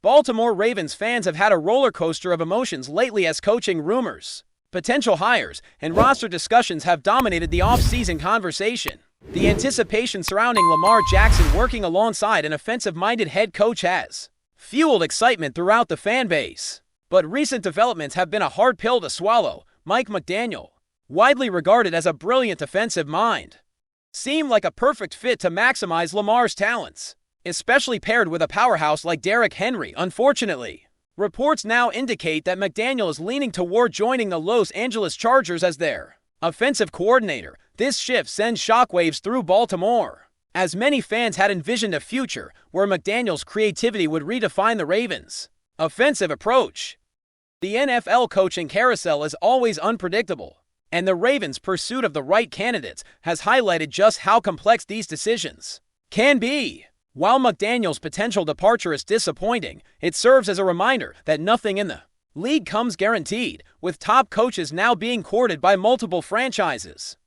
Baltimore Ravens fans have had a roller coaster of emotions lately as coaching rumors, potential hires, and roster discussions have dominated the off-season conversation. The anticipation surrounding Lamar Jackson working alongside an offensive-minded head coach has fueled excitement throughout the fan base. But recent developments have been a hard pill to swallow. Mike McDaniel, widely regarded as a brilliant offensive mind, seemed like a perfect fit to maximize Lamar's talents, especially paired with a powerhouse like Derrick Henry. Unfortunately, reports now indicate that McDaniel is leaning toward joining the Los Angeles Chargers as their offensive coordinator. This shift sends shockwaves through Baltimore, as many fans had envisioned a future where McDaniel's creativity would redefine the Ravens' offensive approach. The NFL coaching carousel is always unpredictable, and the Ravens' pursuit of the right candidates has highlighted just how complex these decisions can be. While McDaniel's potential departure is disappointing, it serves as a reminder that nothing in the league comes guaranteed, with top coaches now being courted by multiple franchises.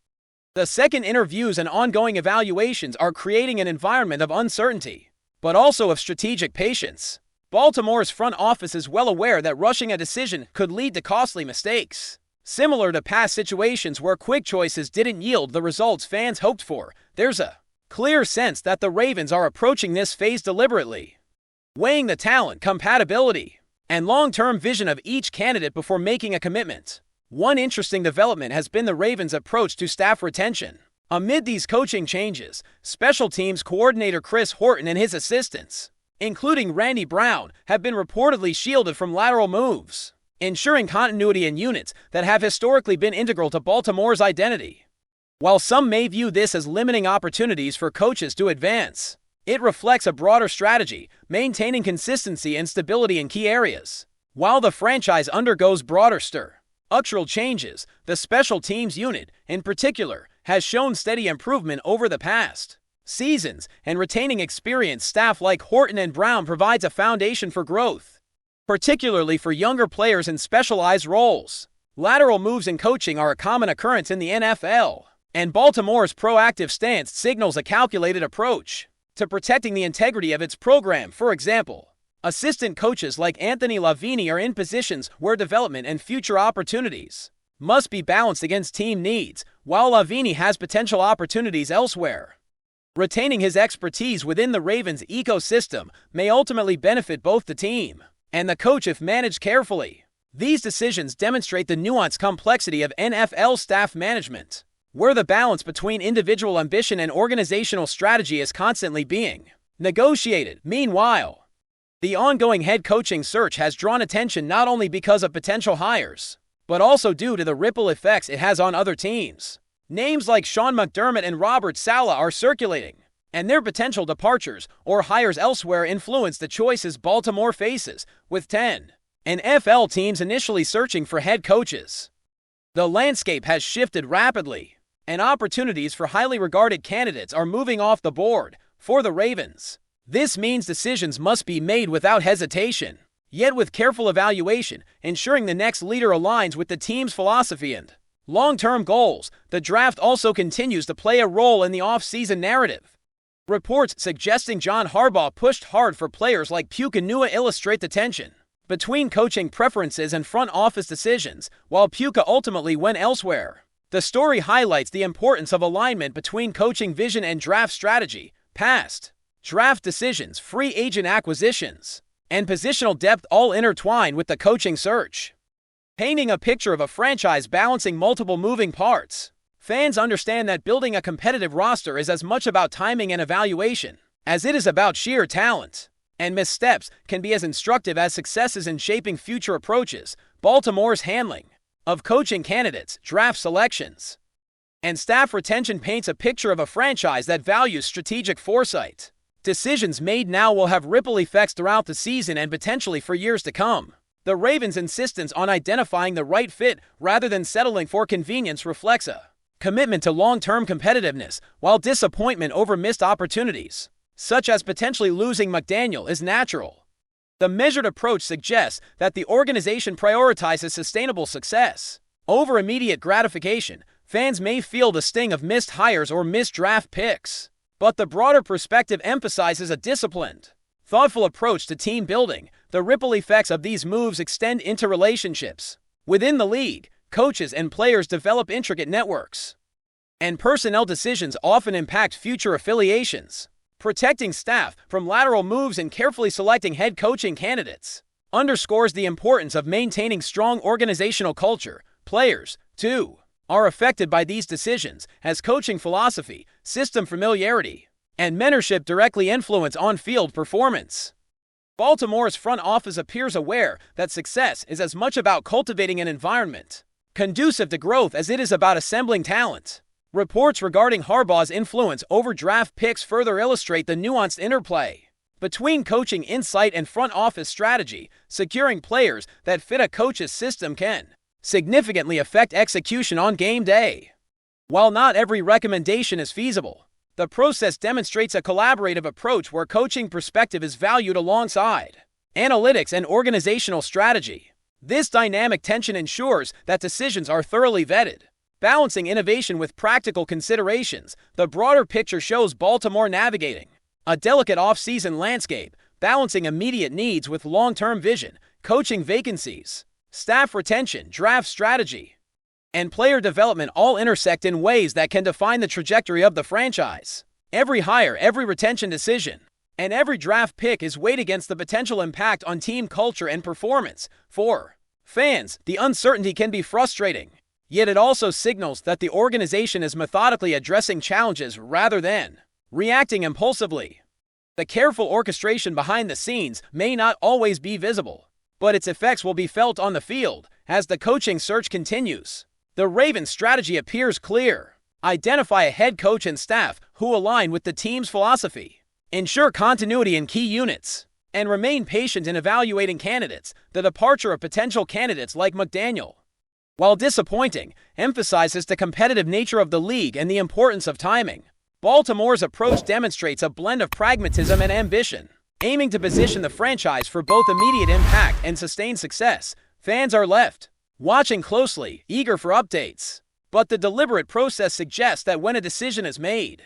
The second interviews and ongoing evaluations are creating an environment of uncertainty, but also of strategic patience. Baltimore's front office is well aware that rushing a decision could lead to costly mistakes. Similar to past situations where quick choices didn't yield the results fans hoped for, there's a clear sense that the Ravens are approaching this phase deliberately, weighing the talent, compatibility, and long-term vision of each candidate before making a commitment. One interesting development has been the Ravens' approach to staff retention. Amid these coaching changes, special teams coordinator Chris Horton and his assistants, including Randy Brown, have been reportedly shielded from lateral moves, ensuring continuity in units that have historically been integral to Baltimore's identity. While some may view this as limiting opportunities for coaches to advance, it reflects a broader strategy, maintaining consistency and stability in key areas. While the franchise undergoes broader structural changes, the special teams unit, in particular, has shown steady improvement over the past seasons, and retaining experienced staff like Horton and Brown provides a foundation for growth, particularly for younger players in specialized roles. Lateral moves in coaching are a common occurrence in the NFL, and Baltimore's proactive stance signals a calculated approach to protecting the integrity of its program. For example, assistant coaches like Anthony Lavini are in positions where development and future opportunities must be balanced against team needs, while Lavini has potential opportunities elsewhere. Retaining his expertise within the Ravens' ecosystem may ultimately benefit both the team and the coach if managed carefully. These decisions demonstrate the nuanced complexity of NFL staff management, where the balance between individual ambition and organizational strategy is constantly being negotiated. Meanwhile, the ongoing head coaching search has drawn attention not only because of potential hires, but also due to the ripple effects it has on other teams. Names like Sean McDermott and Robert Saleh are circulating, and their potential departures or hires elsewhere influence the choices Baltimore faces, with 10 NFL teams initially searching for head coaches. The landscape has shifted rapidly, and opportunities for highly regarded candidates are moving off the board for the Ravens. This means decisions must be made without hesitation, yet with careful evaluation, ensuring the next leader aligns with the team's philosophy and long-term goals. The draft also continues to play a role in the off-season narrative. Reports suggesting John Harbaugh pushed hard for players like Puka Nacua illustrate the tension between coaching preferences and front office decisions, while Puka ultimately went elsewhere. The story highlights the importance of alignment between coaching vision and draft strategy. Past draft decisions, free agent acquisitions, and positional depth all intertwine with the coaching search, painting a picture of a franchise balancing multiple moving parts. Fans understand that building a competitive roster is as much about timing and evaluation as it is about sheer talent, and missteps can be as instructive as successes in shaping future approaches. Baltimore's handling of coaching candidates, draft selections, and staff retention paints a picture of a franchise that values strategic foresight. Decisions made now will have ripple effects throughout the season and potentially for years to come. The Ravens' insistence on identifying the right fit rather than settling for convenience reflects a commitment to long-term competitiveness, while disappointment over missed opportunities, such as potentially losing McDaniel, is natural. The measured approach suggests that the organization prioritizes sustainable success over immediate gratification. Fans may feel the sting of missed hires or missed draft picks, but the broader perspective emphasizes a disciplined, thoughtful approach to team building. The ripple effects of these moves extend into relationships. Within the league, coaches and players develop intricate networks, and personnel decisions often impact future affiliations. Protecting staff from lateral moves and carefully selecting head coaching candidates underscores the importance of maintaining strong organizational culture. Players, too, are affected by these decisions, as coaching philosophy, system familiarity, and mentorship directly influence on-field performance. Baltimore's front office appears aware that success is as much about cultivating an environment conducive to growth as it is about assembling talent. Reports regarding Harbaugh's influence over draft picks further illustrate the nuanced interplay between coaching insight and front office strategy. Securing players that fit a coach's system can significantly affect execution on game day. While not every recommendation is feasible, the process demonstrates a collaborative approach where coaching perspective is valued alongside analytics and organizational strategy. This dynamic tension ensures that decisions are thoroughly vetted, balancing innovation with practical considerations. The broader picture shows Baltimore navigating a delicate off-season landscape, balancing immediate needs with long-term vision. Coaching vacancies, staff retention, draft strategy, and player development all intersect in ways that can define the trajectory of the franchise. Every hire, every retention decision, and every draft pick is weighed against the potential impact on team culture and performance. For fans, the uncertainty can be frustrating, yet it also signals that the organization is methodically addressing challenges rather than reacting impulsively. The careful orchestration behind the scenes may not always be visible, but its effects will be felt on the field as the coaching search continues. The Ravens' strategy appears clear. Identify a head coach and staff who align with the team's philosophy. Ensure continuity in key units, and remain patient in evaluating candidates. The departure of potential candidates like McDaniel, while disappointing, emphasizes the competitive nature of the league and the importance of timing. Baltimore's approach demonstrates a blend of pragmatism and ambition, aiming to position the franchise for both immediate impact and sustained success. Fans are left watching closely, eager for updates. But the deliberate process suggests that when a decision is made,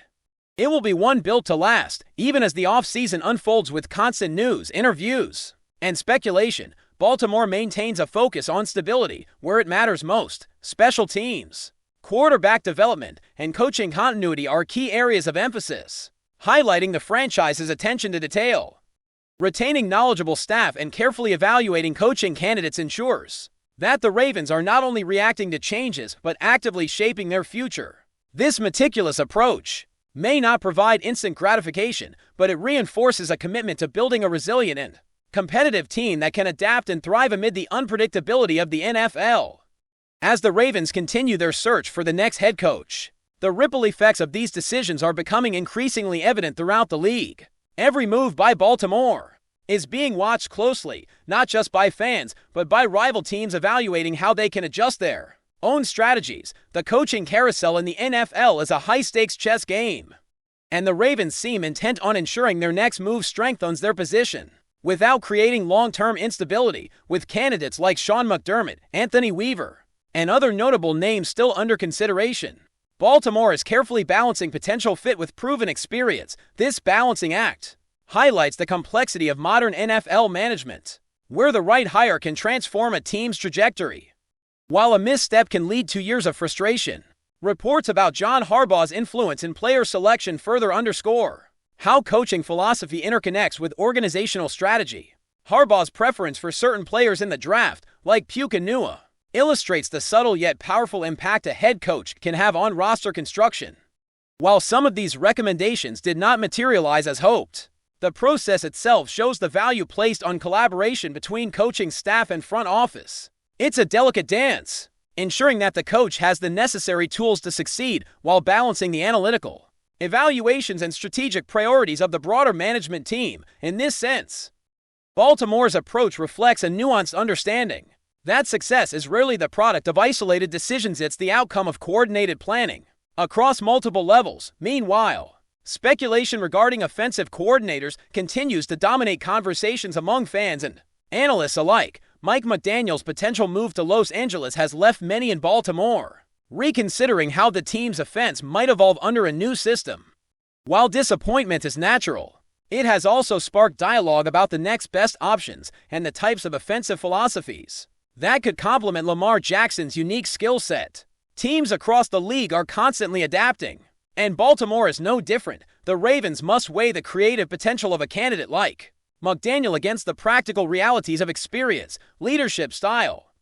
it will be one built to last. Even as the offseason unfolds with constant news, interviews, and speculation, Baltimore maintains a focus on stability where it matters most. Special teams, quarterback development, and coaching continuity are key areas of emphasis, highlighting the franchise's attention to detail. Retaining knowledgeable staff and carefully evaluating coaching candidates ensures that the Ravens are not only reacting to changes but actively shaping their future. This meticulous approach may not provide instant gratification, but it reinforces a commitment to building a resilient and competitive team that can adapt and thrive amid the unpredictability of the NFL. As the Ravens continue their search for the next head coach, the ripple effects of these decisions are becoming increasingly evident throughout the league. Every move by Baltimore is being watched closely, not just by fans, but by rival teams evaluating how they can adjust their own strategies. The coaching carousel in the NFL is a high-stakes chess game, and the Ravens seem intent on ensuring their next move strengthens their position without creating long-term instability. With candidates like Sean McDermott, Anthony Weaver, and other notable names still under consideration, Baltimore is carefully balancing potential fit with proven experience. This balancing act highlights the complexity of modern NFL management, where the right hire can transform a team's trajectory, while a misstep can lead to years of frustration. Reports about John Harbaugh's influence in player selection further underscore how coaching philosophy interconnects with organizational strategy. Harbaugh's preference for certain players in the draft, like Puka Nua, illustrates the subtle yet powerful impact a head coach can have on roster construction. While some of these recommendations did not materialize as hoped, the process itself shows the value placed on collaboration between coaching staff and front office. It's a delicate dance, ensuring that the coach has the necessary tools to succeed while balancing the analytical evaluations and strategic priorities of the broader management team. In this sense, Baltimore's approach reflects a nuanced understanding that success is rarely the product of isolated decisions, it's the outcome of coordinated planning across multiple levels. Meanwhile, speculation regarding offensive coordinators continues to dominate conversations among fans and analysts alike. Mike McDaniel's potential move to Los Angeles has left many in Baltimore reconsidering how the team's offense might evolve under a new system. While disappointment is natural, It has also sparked dialogue about the next best options and the types of offensive philosophies that could complement Lamar Jackson's unique skill set. Teams across the league are constantly adapting, and Baltimore is no different. The Ravens must weigh the creative potential of a candidate like McDaniel against the practical realities of experience, leadership style,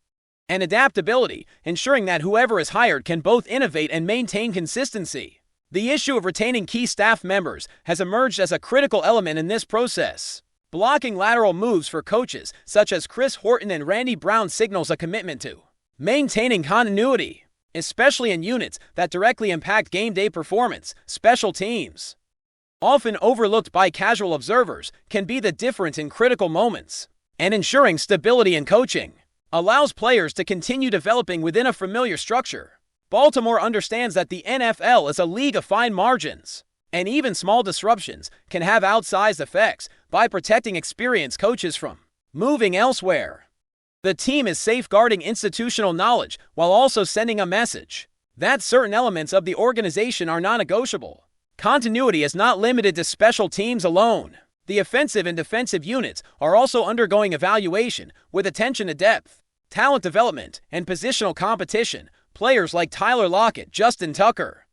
and adaptability, ensuring that whoever is hired can both innovate and maintain consistency. The issue of retaining key staff members has emerged as a critical element in this process. Blocking lateral moves for coaches such as Chris Horton and Randy Brown signals a commitment to maintaining continuity, especially in units that directly impact game day performance. Special teams, often overlooked by casual observers, can be the difference in critical moments, and ensuring stability in coaching allows players to continue developing within a familiar structure. Baltimore understands that the NFL is a league of fine margins, and even small disruptions can have outsized effects. By protecting experienced coaches from moving elsewhere, the team is safeguarding institutional knowledge while also sending a message that certain elements of the organization are non-negotiable. Continuity is not limited to special teams alone. The offensive and defensive units are also undergoing evaluation with attention to depth, talent development, and positional competition. Players like Tyler Lockett, Justin Tucker,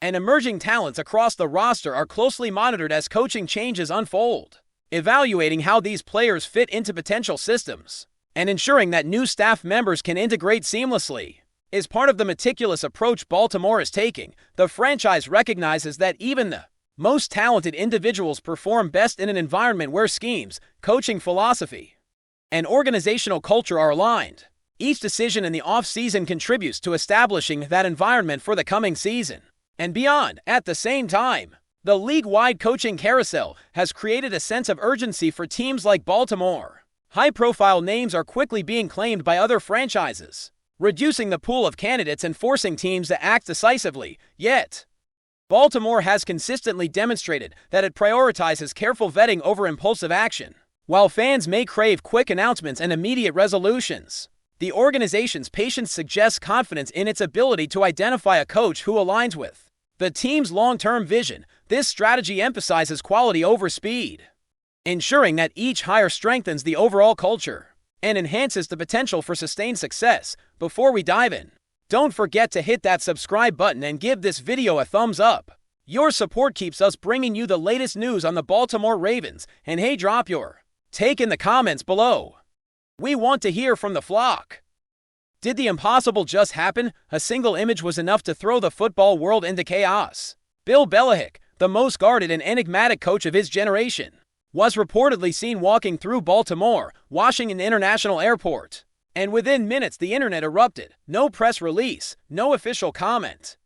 and emerging talents across the roster are closely monitored as coaching changes unfold. Evaluating how these players fit into potential systems and ensuring that new staff members can integrate seamlessly is part of the meticulous approach Baltimore is taking. The franchise recognizes that even the most talented individuals perform best in an environment where schemes, coaching philosophy, and organizational culture are aligned. Each decision in the offseason contributes to establishing that environment for the coming season and beyond. At the same time, the league-wide coaching carousel has created a sense of urgency for teams like Baltimore. High-profile names are quickly being claimed by other franchises, reducing the pool of candidates and forcing teams to act decisively. Yet, Baltimore has consistently demonstrated that it prioritizes careful vetting over impulsive action. While fans may crave quick announcements and immediate resolutions, the organization's patience suggests confidence in its ability to identify a coach who aligns with the team's long-term vision. This strategy emphasizes quality over speed, ensuring that each hire strengthens the overall culture and enhances the potential for sustained success. Before we dive in, don't forget to hit that subscribe button and give this video a thumbs up. Your support keeps us bringing you the latest news on the Baltimore Ravens. And hey, drop your take in the comments below. We want to hear from the flock. Did the impossible just happen? A single image was enough to throw the football world into chaos. Bill Belichick, the most guarded and enigmatic coach of his generation, was reportedly seen walking through Baltimore, Washington International Airport. And within minutes, the internet erupted. No press release, no official comment,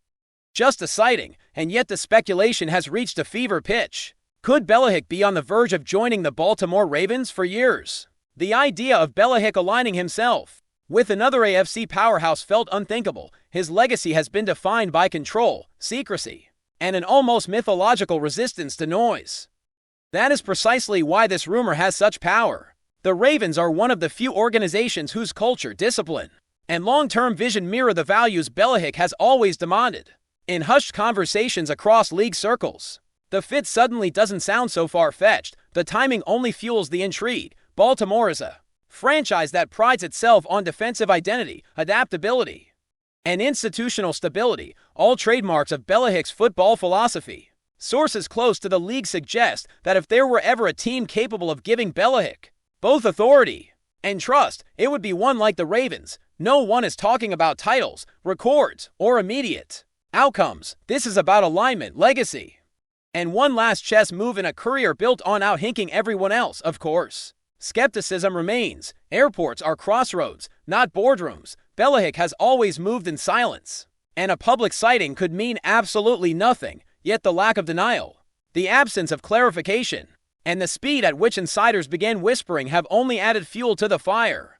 just a sighting, and yet the speculation has reached a fever pitch. Could Bellichick be on the verge of joining the Baltimore Ravens? For years, the idea of Bellichick aligning himself with another AFC powerhouse felt unthinkable. His legacy has been defined by control, secrecy, and an almost mythological resistance to noise. That is precisely why this rumor has such power. The Ravens are one of the few organizations whose culture, discipline, and long-term vision mirror the values Bellichick has always demanded. In hushed conversations across league circles, the fit suddenly doesn't sound so far-fetched. The timing only fuels the intrigue. Baltimore is a franchise that prides itself on defensive identity, adaptability, and institutional stability, all trademarks of Belichick's football philosophy. Sources close to the league suggest that if there were ever a team capable of giving Bellichick both authority and trust, it would be one like the Ravens. No one is talking about titles, records, or immediate outcomes. This is about alignment, legacy, and one last chess move in a career built on out-hinking everyone else. Of course, skepticism remains. Airports are crossroads, not boardrooms. Bellichick has always moved in silence, and a public sighting could mean absolutely nothing. Yet the lack of denial, the absence of clarification, and the speed at which insiders began whispering have only added fuel to the fire.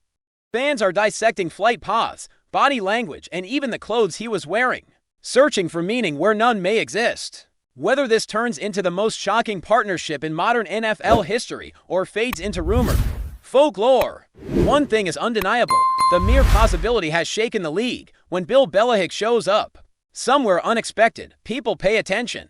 Fans are dissecting flight paths, body language, and even the clothes he was wearing, searching for meaning where none may exist. Whether this turns into the most shocking partnership in modern NFL history or fades into rumor, folklore, one thing is undeniable: the mere possibility has shaken the league. When Bill Belichick shows up somewhere unexpected, people pay attention.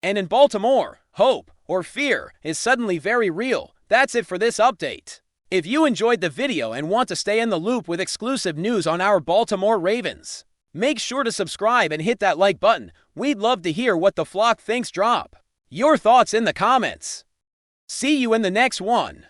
And in Baltimore, hope, or fear is suddenly very real. That's it for this update. If you enjoyed the video and want to stay in the loop with exclusive news on our Baltimore Ravens, make sure to subscribe and hit that like button. We'd love to hear what the flock thinks. Drop your thoughts in the comments. See you in the next one.